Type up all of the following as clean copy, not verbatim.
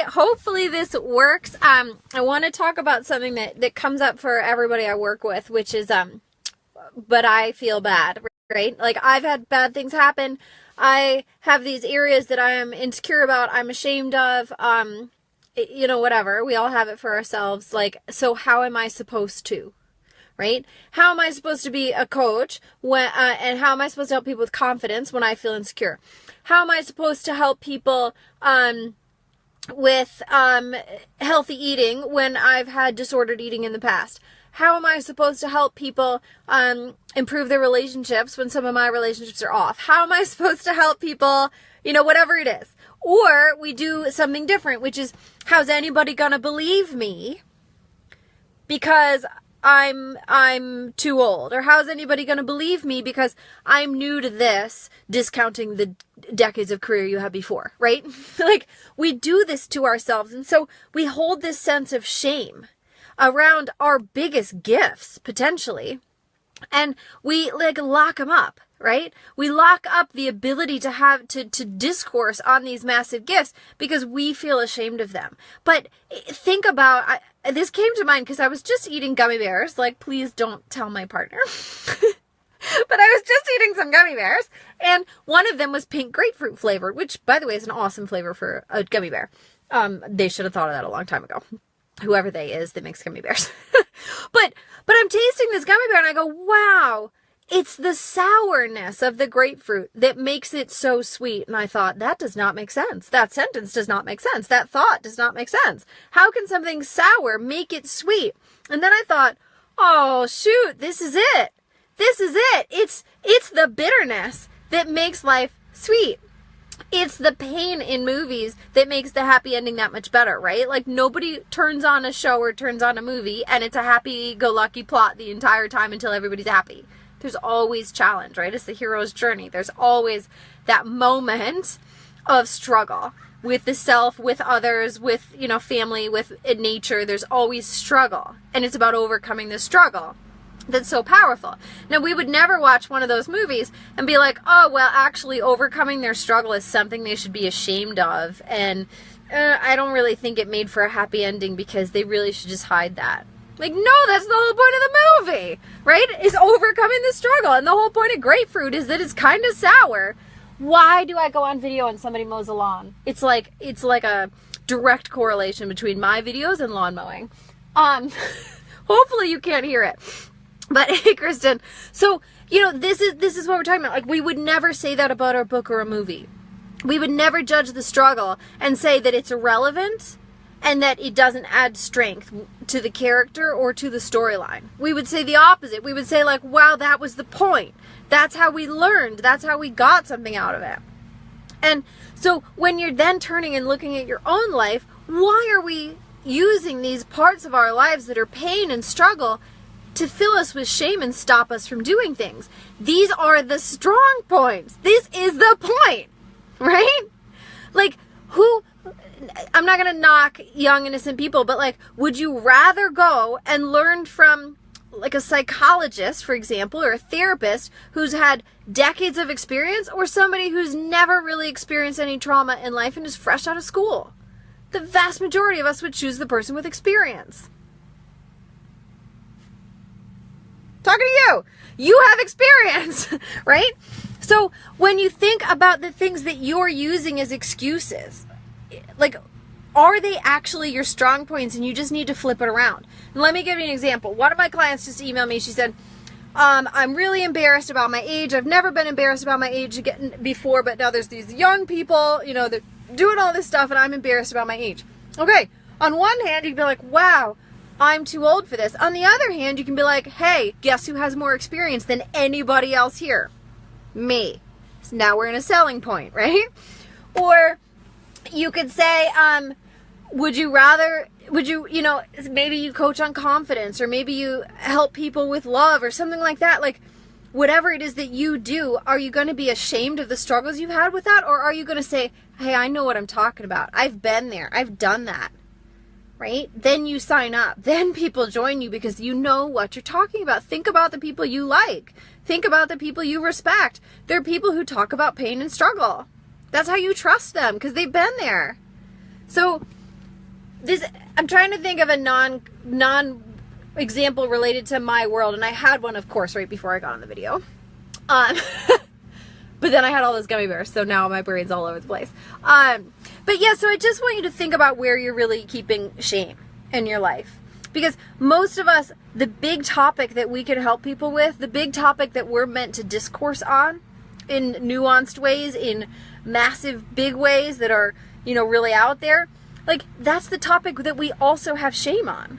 hopefully this works. I want to talk about something that comes up for everybody I work with, which is, but I feel bad, right? Like, I've had bad things happen. I have these areas that I am insecure about, I'm ashamed of, you know, whatever. We all have it for ourselves. Like, so how am I supposed to? Right? How am I supposed to be a coach when, and how am I supposed to help people with confidence when I feel insecure? How am I supposed to help people with healthy eating when I've had disordered eating in the past? How am I supposed to help people improve their relationships when some of my relationships are off? How am I supposed to help people, you know, whatever it is? Or we do something different, which is, how's anybody gonna believe me because I'm too old? Or how's anybody going to believe me because I'm new to this, discounting the decades of career you had before, right? Like, we do this to ourselves. And so we hold this sense of shame around our biggest gifts, potentially. And we like lock them up, right? We lock up the ability to have to discourse on these massive gifts because we feel ashamed of them. But think about, this came to mind because I was just eating gummy bears. Like, please don't tell my partner. But I was just eating some gummy bears, and one of them was pink grapefruit flavored, which, by the way, is an awesome flavor for a gummy bear. They should have thought of that a long time ago. Whoever they is that makes gummy bears. But I'm tasting this gummy bear and I go, wow, it's the sourness of the grapefruit that makes it so sweet. And I thought, that does not make sense. That sentence does not make sense. That thought does not make sense. How can something sour make it sweet? And then I thought, oh shoot, this is it. This is it. It's the bitterness that makes life sweet. It's the pain in movies that makes the happy ending that much better, right? Like, nobody turns on a show or turns on a movie and it's a happy-go-lucky plot the entire time until everybody's happy. There's always challenge, right? It's the hero's journey. There's always that moment of struggle with the self, with others, with, you know, family, with nature. There's always struggle. And it's about overcoming the struggle. That's so powerful. Now, we would never watch one of those movies and be like, oh, well, actually overcoming their struggle is something they should be ashamed of. And I don't really think it made for a happy ending because they really should just hide that. Like, no, that's the whole point of the movie, right? Is overcoming the struggle. And the whole point of grapefruit is that it's kind of sour. Why do I go on video and somebody mows a lawn? It's like a direct correlation between my videos and lawn mowing. Hopefully you can't hear it. But hey, Kristen, so, you know, this is what we're talking about. Like, we would never say that about our book or a movie. We would never judge the struggle and say that it's irrelevant and that it doesn't add strength to the character or to the storyline. We would say the opposite. We would say, like, wow, that was the point. That's how we learned. That's how we got something out of it. And so when you're then turning and looking at your own life, why are we using these parts of our lives that are pain and struggle to fill us with shame and stop us from doing things? These are the strong points. This is the point, right? Like, I'm not going to knock young, innocent people, but like, would you rather go and learn from like a psychologist, for example, or a therapist who's had decades of experience, or somebody who's never really experienced any trauma in life and is fresh out of school? The vast majority of us would choose the person with experience. Talking to you. You have experience, right? So when you think about the things that you're using as excuses, like, are they actually your strong points and you just need to flip it around? And let me give you an example. One of my clients just emailed me. She said, I'm really embarrassed about my age. I've never been embarrassed about my age before, but now there's these young people, you know, that doing all this stuff and I'm embarrassed about my age. Okay, on one hand, you can be like, wow, I'm too old for this. On the other hand, you can be like, hey, guess who has more experience than anybody else here? Me. So now we're in a selling point, right? Or you could say, would you, you know, maybe you coach on confidence, or maybe you help people with love or something like that. Like, whatever it is that you do, are you going to be ashamed of the struggles you've had with that? Or are you going to say, hey, I know what I'm talking about. I've been there. I've done that. Right? Then you sign up. Then people join you because you know what you're talking about. Think about the people you like. Think about the people you respect. They're people who talk about pain and struggle. That's how you trust them, because they've been there. So I'm trying to think of a non example related to my world, and I had one, of course, right before I got on the video. But then I had all those gummy bears, so now my brain's all over the place. But yeah, so I just want you to think about where you're really keeping shame in your life. Because most of us, the big topic that we can help people with, the big topic that we're meant to discourse on in nuanced ways, in massive, big ways that are, really out there, like, that's the topic that we also have shame on.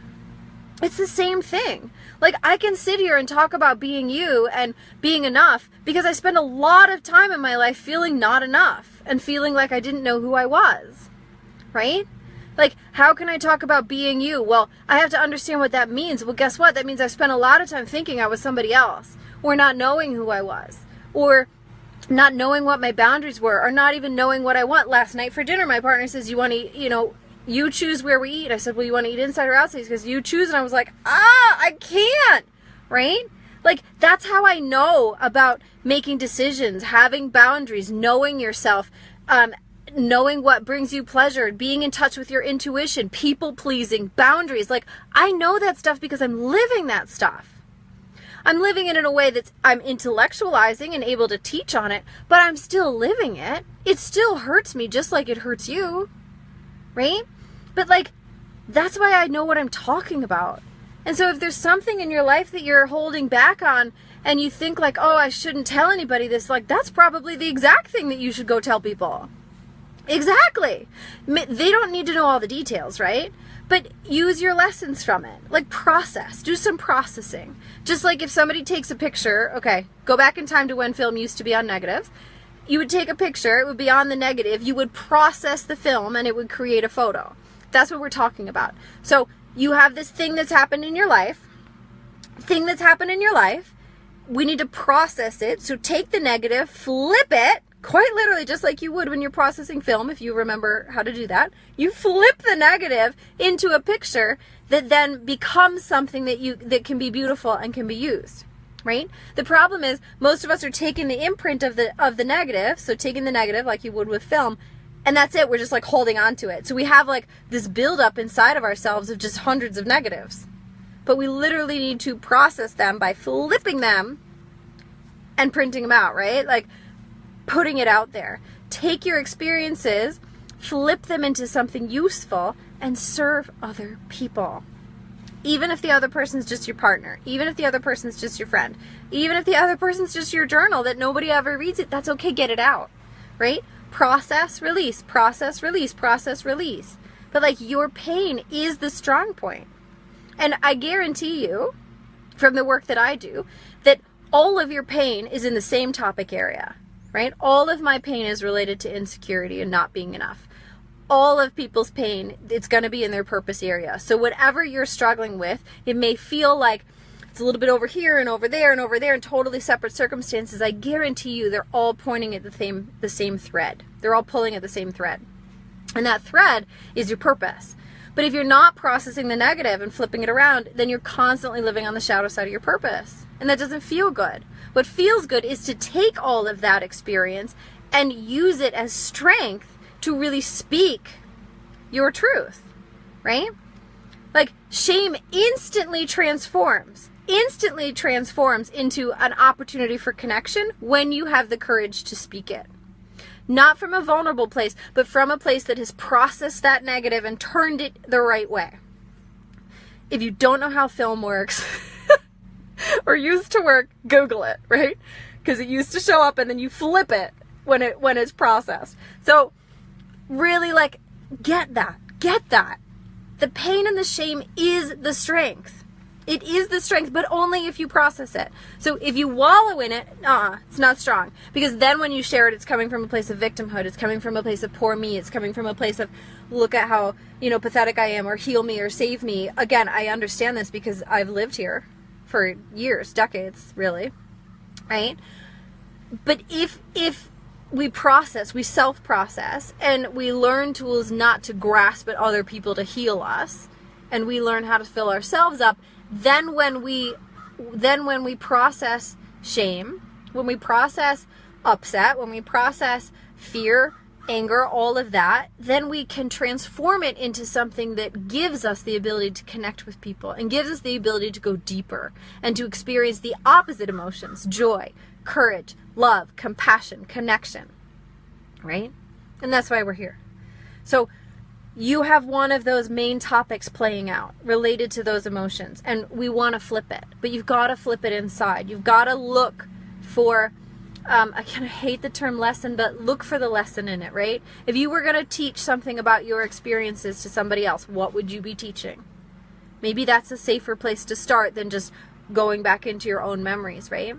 It's the same thing. Like, I can sit here and talk about being you and being enough because I spend a lot of time in my life feeling not enough and feeling like I didn't know who I was, right? Like, how can I talk about being you? Well, I have to understand what that means. Well, guess what? That means I've spent a lot of time thinking I was somebody else, or not knowing who I was, or not knowing what my boundaries were, or not even knowing what I want. Last night for dinner, my partner says, you want to, you choose where we eat. I said, well, you want to eat inside or outside? Because you choose. And I was like, I can't, right? Like, that's how I know about making decisions, having boundaries, knowing yourself, knowing what brings you pleasure, being in touch with your intuition, people pleasing, boundaries. Like, I know that stuff because I'm living that stuff. I'm living it in a way that I'm intellectualizing and able to teach on it, but I'm still living it. It still hurts me just like it hurts you, right? But like, that's why I know what I'm talking about. And so if there's something in your life that you're holding back on and you think like, oh, I shouldn't tell anybody this, like, that's probably the exact thing that you should go tell people. Exactly. They don't need to know all the details, right? But use your lessons from it. Like, process. Do some processing. Just like if somebody takes a picture, okay, go back in time to when film used to be on negative. You would take a picture, it would be on the negative, you would process the film, and it would create a photo. That's what we're talking about. So you have this thing that's happened in your life. We need to process it. So take the negative, flip it, quite literally just like you would when you're processing film, if you remember how to do that. You flip the negative into a picture that then becomes something that can be beautiful and can be used. Right? The problem is most of us are taking the imprint of the negative, so taking the negative like you would with film, and that's it. We're just like holding on to it. So we have like this buildup inside of ourselves of just hundreds of negatives. But we literally need to process them by flipping them and printing them out, right? Like putting it out there. Take your experiences, flip them into something useful, and serve other people. Even if the other person's just your partner, even if the other person's just your friend, even if the other person's just your journal that nobody ever reads it, that's okay, get it out, right? Process, release, process, release, process, release. But like, your pain is the strong point. And I guarantee you, from the work that I do, that all of your pain is in the same topic area, right? All of my pain is related to insecurity and not being enough. All of people's pain, it's going to be in their purpose area. So whatever you're struggling with, it may feel like it's a little bit over here and over there and over there in totally separate circumstances. I guarantee you they're all pointing at the same thread. They're all pulling at the same thread. And that thread is your purpose. But if you're not processing the negative and flipping it around, then you're constantly living on the shadow side of your purpose. And that doesn't feel good. What feels good is to take all of that experience and use it as strength to really speak your truth, right? Like, shame instantly transforms into an opportunity for connection when you have the courage to speak it. Not from a vulnerable place, but from a place that has processed that negative and turned it the right way. If you don't know how film works or used to work, Google it, right? Because it used to show up and then you flip it when it's processed. So really, like, get that. The pain and the shame is the strength. It is the strength, but only if you process it. So if you wallow in it, it's not strong. Because then when you share it, it's coming from a place of victimhood. It's coming from a place of poor me. It's coming from a place of, look at how, pathetic I am, or heal me, or save me. Again, I understand this because I've lived here for years, decades, really, right? But if we process, we self-process, and we learn tools not to grasp at other people to heal us, and we learn how to fill ourselves up, then when we process shame, when we process upset, when we process fear, anger, all of that, then we can transform it into something that gives us the ability to connect with people and gives us the ability to go deeper and to experience the opposite emotions: joy, courage, love, compassion, connection, right? And that's why we're here. So you have one of those main topics playing out related to those emotions, and we want to flip it, but you've got to flip it inside. You've got to look for, I kind of hate the term lesson, but look for the lesson in it, right? If you were going to teach something about your experiences to somebody else, what would you be teaching? Maybe that's a safer place to start than just going back into your own memories, right?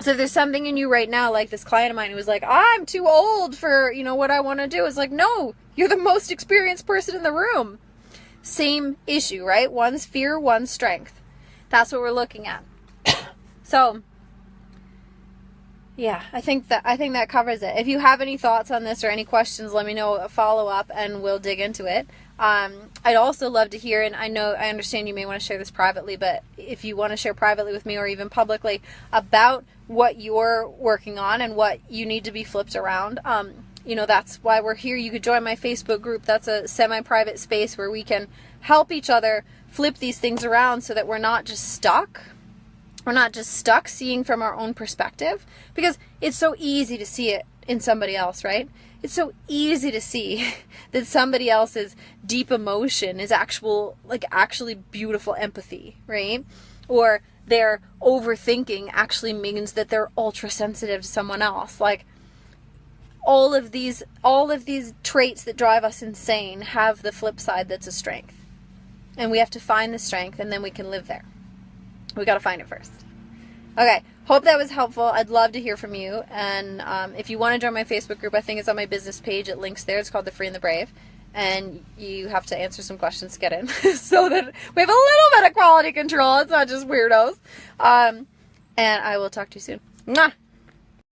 So if there's something in you right now, like this client of mine who was like, I'm too old for, what I want to do. It's like, no, you're the most experienced person in the room. Same issue, right? One's fear, one's strength. That's what we're looking at. So, yeah, I think that covers it. If you have any thoughts on this or any questions, let me know, follow up, and we'll dig into it. I'd also love to hear, and I understand you may want to share this privately, but if you want to share privately with me or even publicly about what you're working on and what you need to be flipped around, that's why we're here. You could join my Facebook group. That's a semi-private space where we can help each other flip these things around so that we're not just stuck. We're not just stuck seeing from our own perspective, because it's so easy to see it in somebody else, right? It's so easy to see that somebody else's deep emotion is actually beautiful empathy, right? Or their overthinking actually means that they're ultra sensitive to someone else. Like, all of these traits that drive us insane have the flip side that's a strength. And we have to find the strength, and then we can live there. We got to find it first. Okay, hope that was helpful. I'd love to hear from you. And if you want to join my Facebook group, I think it's on my business page. It links there. It's called The Free and the Brave. And you have to answer some questions to get in so that we have a little bit of quality control. It's not just weirdos. And I will talk to you soon. Mwah!